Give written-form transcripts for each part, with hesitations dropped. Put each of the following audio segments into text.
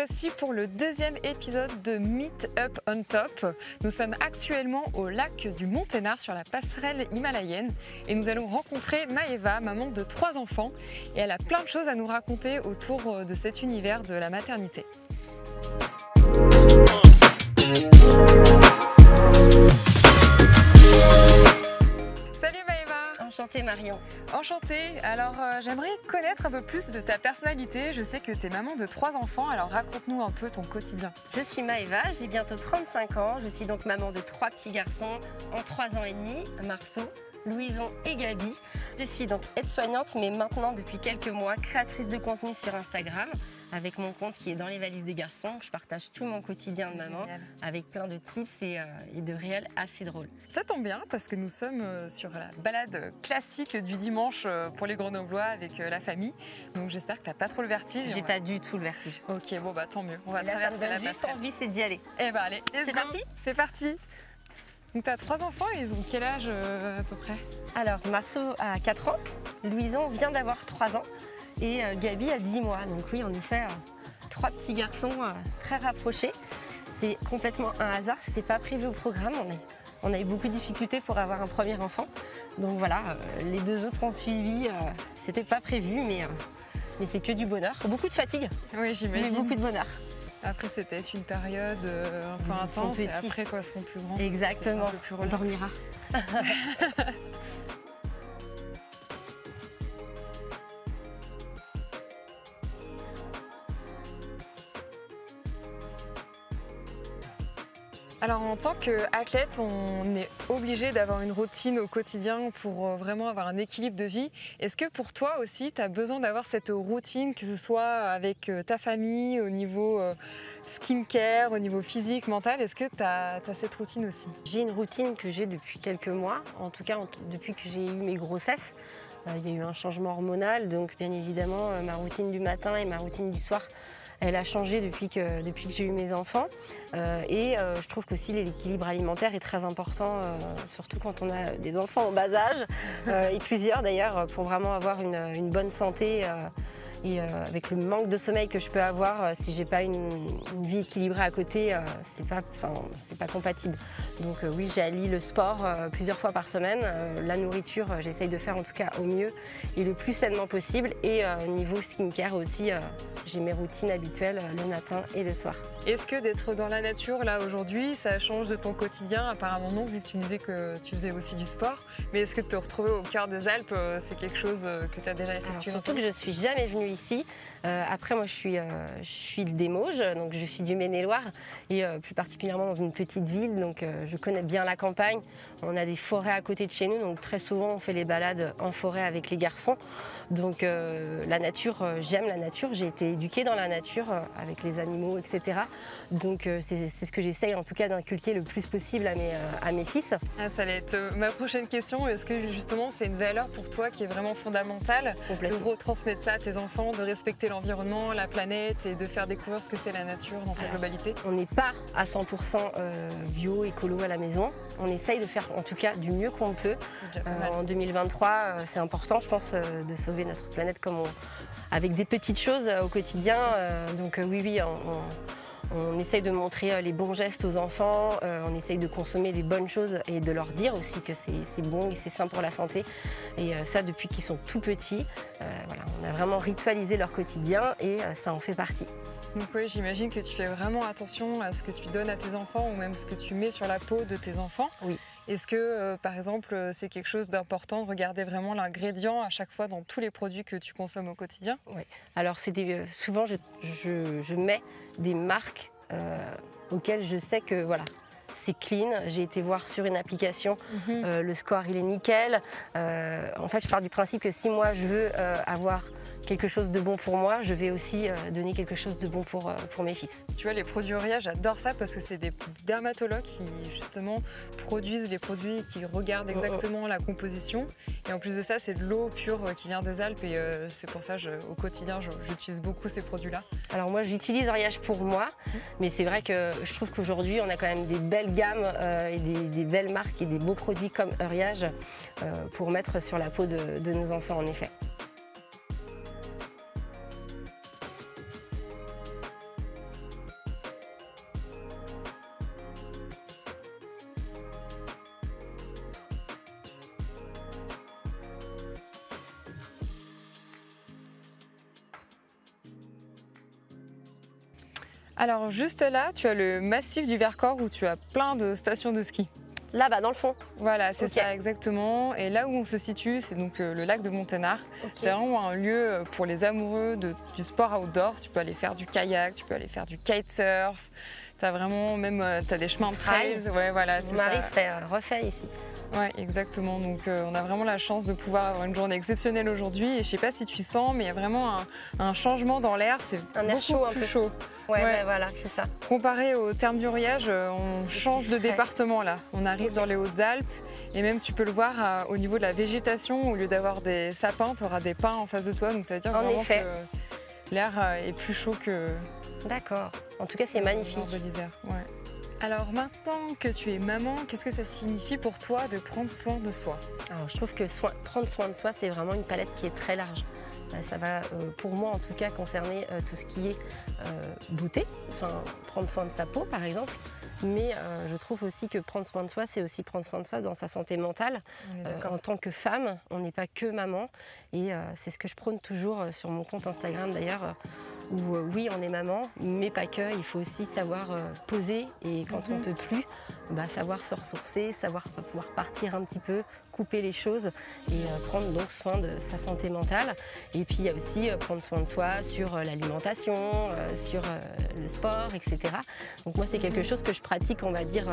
voici pour le deuxième épisode de Meet Up on Top. Nous sommes actuellement au lac du Monténard sur la passerelle himalayenne et nous allons rencontrer Maeva, maman de 3 enfants, et elle a plein de choses à nous raconter autour de cet univers de la maternité. Salut Maeva! Enchantée Marion. Enchantée. Alors j'aimerais connaître un peu plus de ta personnalité. Je sais que tu es maman de 3 enfants, alors raconte-nous un peu ton quotidien. Je suis Maeva, j'ai bientôt 35 ans. Je suis donc maman de 3 petits garçons en 3 ans et demi, Marceau, Louison et Gabi. Je suis donc aide-soignante, mais maintenant depuis quelques mois créatrice de contenu sur Instagram avec mon compte qui est dans les valises des garçons. Je partage tout mon quotidien de maman avec plein de tips et de réels assez drôles. Ça tombe bien parce que nous sommes sur la balade classique du dimanche pour les Grenoblois avec la famille. Donc j'espère que tu n'as pas trop le vertige. J'ai pas du tout le vertige. Ok, bon bah tant mieux. On va là, traverser ça me la donne juste passerelle. envie, c'est d'y aller. Eh ben allez, C'est parti? C'est parti. Donc tu as 3 enfants, ils ont quel âge à peu près? Alors Marceau a 4 ans, Louison vient d'avoir 3 ans et Gabi a 10 mois. Donc oui, en effet, 3 petits garçons très rapprochés. C'est complètement un hasard, c'était pas prévu au programme. On a eu beaucoup de difficultés pour avoir un premier enfant. Donc voilà, les 2 autres ont suivi, c'était pas prévu, mais c'est que du bonheur. Beaucoup de fatigue, Oui, mais j'imagine. beaucoup de bonheur. Après c'était une période un peu Ils sont intense et petits. après quand ils seront plus grands, Exactement, c'est un peu plus on relax. dormira. Alors en tant qu'athlète, on est obligé d'avoir une routine au quotidien pour vraiment avoir un équilibre de vie. Est-ce que pour toi aussi, tu as besoin d'avoir cette routine, que ce soit avec ta famille, au niveau skincare, au niveau physique, mental? Est-ce que tu as cette routine aussi? J'ai une routine que j'ai depuis quelques mois, en tout cas depuis que j'ai eu mes grossesses. Il y a eu un changement hormonal, donc bien évidemment ma routine du matin et ma routine du soir, elle a changé depuis que j'ai eu mes enfants. Je trouve qu'aussi l'équilibre alimentaire est très important, surtout quand on a des enfants en bas âge, et plusieurs d'ailleurs, pour vraiment avoir une bonne santé. Avec le manque de sommeil que je peux avoir, si j'ai pas une vie équilibrée à côté, c'est pas compatible. Donc oui, j'allie le sport plusieurs fois par semaine. La nourriture, j'essaye de faire en tout cas au mieux et le plus sainement possible. Et niveau skincare aussi, j'ai mes routines habituelles le matin et le soir. Est-ce que d'être dans la nature là aujourd'hui, ça change de ton quotidien? Apparemment non, vu que tu me disais que tu faisais aussi du sport. Mais est-ce que te retrouver au cœur des Alpes, c'est quelque chose que tu as déjà effectué? Surtout que je suis jamais venue ici. Après, moi, je suis des Mauges, donc je suis du Maine-et-Loire, et plus particulièrement dans une petite ville, donc je connais bien la campagne. On a des forêts à côté de chez nous, donc très souvent on fait les balades en forêt avec les garçons. Donc la nature, j'aime la nature, j'ai été éduquée dans la nature avec les animaux, etc. Donc c'est ce que j'essaye en tout cas d'inculquer le plus possible à mes fils. Ah, ça allait être ma prochaine question. Est-ce que justement c'est une valeur pour toi qui est vraiment fondamentale de retransmettre ça à tes enfants, de respecter l'environnement, la planète et de faire découvrir ce que c'est la nature dans sa globalité? On n'est pas à 100% bio, écolo à la maison. On essaye de faire en tout cas du mieux qu'on peut. En 2023, c'est important je pense de sauver notre planète avec des petites choses au quotidien. Donc oui, on essaye de montrer les bons gestes aux enfants, on essaye de consommer des bonnes choses et de leur dire aussi que c'est bon et c'est sain pour la santé. Et ça depuis qu'ils sont tout petits. Voilà, on a vraiment ritualisé leur quotidien et ça en fait partie. Donc oui, j'imagine que tu fais vraiment attention à ce que tu donnes à tes enfants ou même ce que tu mets sur la peau de tes enfants. Oui. Est-ce que, par exemple, c'est quelque chose d'important de regarder vraiment l'ingrédient à chaque fois dans tous les produits que tu consommes au quotidien? Oui. Alors souvent je mets des marques auxquelles je sais que voilà, c'est clean. J'ai été voir sur une application, le score il est nickel. En fait, je pars du principe que si moi je veux avoir quelque chose de bon pour moi, je vais aussi donner quelque chose de bon pour mes fils. Tu vois, les produits Auria, j'adore ça parce que c'est des dermatologues qui justement produisent les produits, qui regardent exactement la composition. Et en plus de ça, c'est de l'eau pure qui vient des Alpes et c'est pour ça au quotidien, j'utilise beaucoup ces produits-là. Alors moi, j'utilise Oriage pour moi, mais c'est vrai que je trouve qu'aujourd'hui, on a quand même des belles gammes et des belles marques et des beaux produits comme Oriage pour mettre sur la peau de nos enfants en effet. Alors juste là, tu as le massif du Vercors où tu as plein de stations de ski. Là-bas, dans le fond. Voilà, c'est Ok. ça exactement. Et là où on se situe, c'est donc le lac de Monténard. Ok. C'est vraiment un lieu pour les amoureux du sport outdoor. Tu peux aller faire du kayak, tu peux aller faire du kitesurf. Tu as vraiment même t'as des chemins de trails. Ouais, voilà, Mon c'est mari ça. serait refait ici. Ouais, exactement. Donc on a vraiment la chance de pouvoir avoir une journée exceptionnelle aujourd'hui. Et je sais pas si tu sens, mais il y a vraiment un changement dans l'air. C'est Un air beaucoup chaud un plus peu. chaud. Ouais, Ouais. bah voilà, c'est ça. Comparé au terme d'Uriage, on change de frais. département là. On arrive dans les Hautes-Alpes et même tu peux le voir au niveau de la végétation, au lieu d'avoir des sapins, tu auras des pins en face de toi. Donc ça veut dire En vraiment effet. que l'air est plus chaud que D'accord. En tout cas, c'est le magnifique. nord de l'Isère. Ouais. Alors maintenant que tu es maman, qu'est-ce que ça signifie pour toi de prendre soin de soi? Alors, je trouve que prendre soin de soi, c'est vraiment une palette qui est très large. Ça va, pour moi en tout cas, concerner tout ce qui est beauté, enfin prendre soin de sa peau par exemple. Mais je trouve aussi que prendre soin de soi, c'est aussi prendre soin de soi dans sa santé mentale. On est d'accord. En tant que femme, on n'est pas que maman. Et c'est ce que je prône toujours sur mon compte Instagram d'ailleurs. Où oui, on est maman, mais pas que. Il faut aussi savoir poser et quand on ne peut plus, savoir se ressourcer, savoir pouvoir partir un petit peu, couper les choses et prendre donc soin de sa santé mentale. Et puis il y a aussi prendre soin de soi sur l'alimentation, sur le sport, etc. Donc moi, c'est quelque chose que je pratique, on va dire,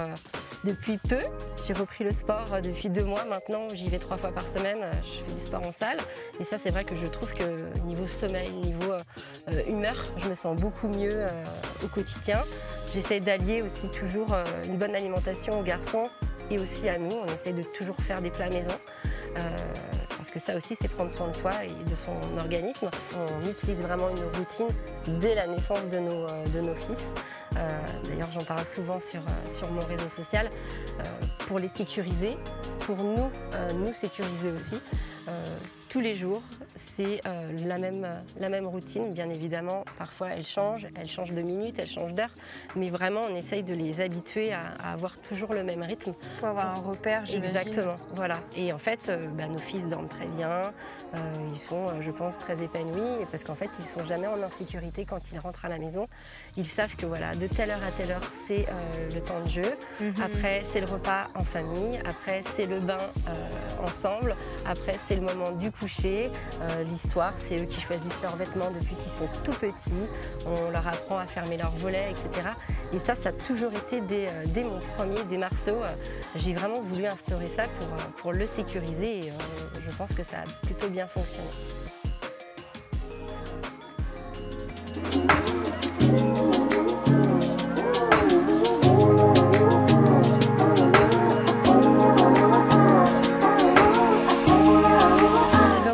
depuis peu. J'ai repris le sport depuis 2 mois maintenant. J'y vais 3 fois par semaine. Je fais du sport en salle. Et ça, c'est vrai que je trouve que niveau sommeil, niveau humeur, je me sens beaucoup mieux au quotidien. J'essaie d'allier aussi toujours une bonne alimentation aux garçons et aussi à nous. On essaie de toujours faire des plats maison. Parce que ça aussi, c'est prendre soin de soi et de son organisme. On utilise vraiment une routine dès la naissance de nos fils. D'ailleurs, j'en parle souvent sur mon réseau social pour les sécuriser, pour nous sécuriser aussi. Tous les jours, c'est la même routine, bien évidemment. Parfois, elle change de minutes, elle change d'heure, mais vraiment, on essaye de les habituer à avoir toujours le même rythme. Faut avoir un repère, j'imagine. Exactement, voilà. Et en fait, nos fils dorment très bien, ils sont, je pense, très épanouis, parce qu'en fait, ils ne sont jamais en insécurité quand ils rentrent à la maison. Ils savent que voilà, de telle heure à telle heure, c'est le temps de jeu. Après, c'est le repas en famille. Après, c'est le bain ensemble. Après, c'est le moment du coucher. L'histoire, c'est eux qui choisissent leurs vêtements depuis qu'ils sont tout petits. On leur apprend à fermer leurs volets, etc. Et ça a toujours été dès mon premier, dès Marceau. J'ai vraiment voulu instaurer ça pour le sécuriser et je pense que ça a plutôt bien fonctionné.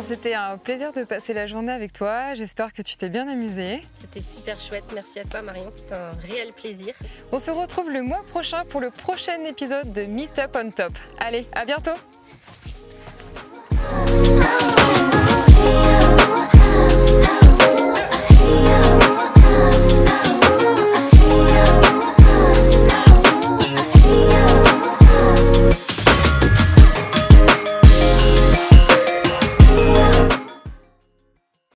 C'était un plaisir de passer la journée avec toi. J'espère que tu t'es bien amusée. C'était super chouette. Merci à toi, Marion. C'était un réel plaisir. On se retrouve le mois prochain pour le prochain épisode de Meet Up on Top. Allez, à bientôt!